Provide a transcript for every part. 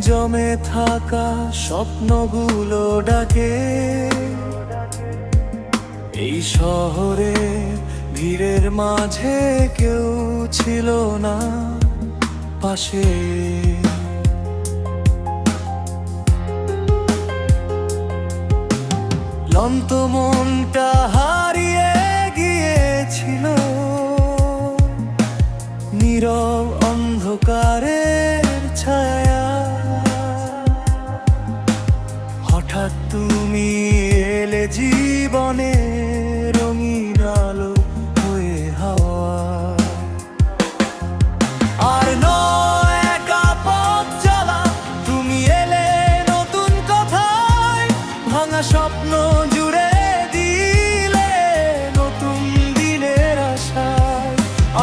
জমে থাকা স্বপ্নগুলো ডাকে। এই শহরে ভিড়ের মাঝে কেউ ছিল না পাশে। ক্লান্ত মনটা হারিয়ে গিয়েছিল নীরব অন্ধকারের ছায়া। হঠাৎ তুমি এলে জীবনে রঙিন আলো হয়ে হাওয়া। আর নয় একা পথ চলা, তুমি এলে নতুন কথায়। ভাঙা স্বপ্ন জুড়ে দিলে নতুন দিনের আশায়।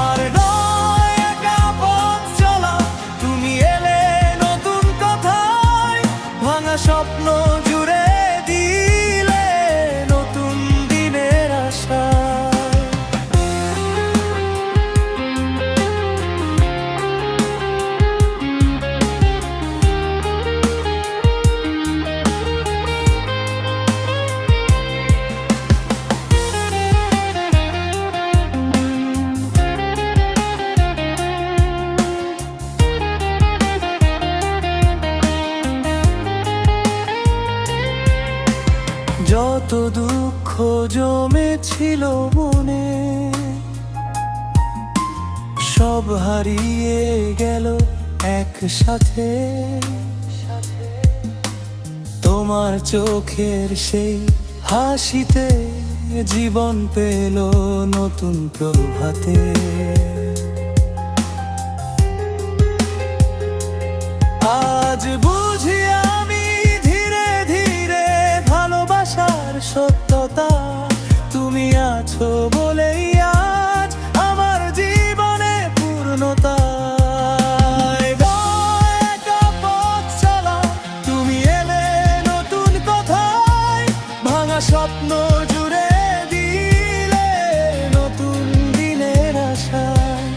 আর নয় একা পথ চলা, তুমি এলে নতুন কথায়। ভাঙা স্বপ্ন জুড়ে দিলে নতুন দিনের আশায়। যত দুঃখ জমেছিল মনে, সব হারিয়ে গেল একসাথে। তোমার চোখের সেই হাসিতে জীবন পেল নতুন প্রভাতে। আজ বুঝি আমি ধীরে ধীরে ভালোবাসার সত্যতা। তুমি আছো বলেই আজ আমার জীবনে পূর্ণতা। একা পথ চলা, তুমি এলে নতুন কথায়। ভাঙা স্বপ্ন জুড়ে দিলে নতুন দিনের আশায়।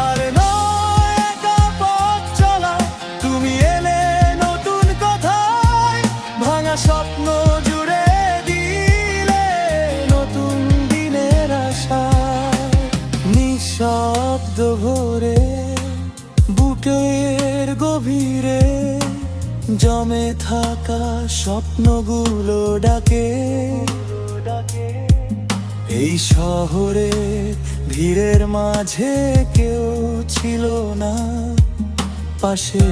আর নয় একা পথ চলা, তুমি এলে নতুন কথায়। ভাঙা স্বপ্ন জুড়ে দিলে নতুন দিনের আশায়। নিঃশব্দ ভোরে বুকের গভীরে জমে থাকা স্বপ্নগুলো ডাকে। এই শহরে ভিড়ের মাঝে কেউ ছিল না পাশে।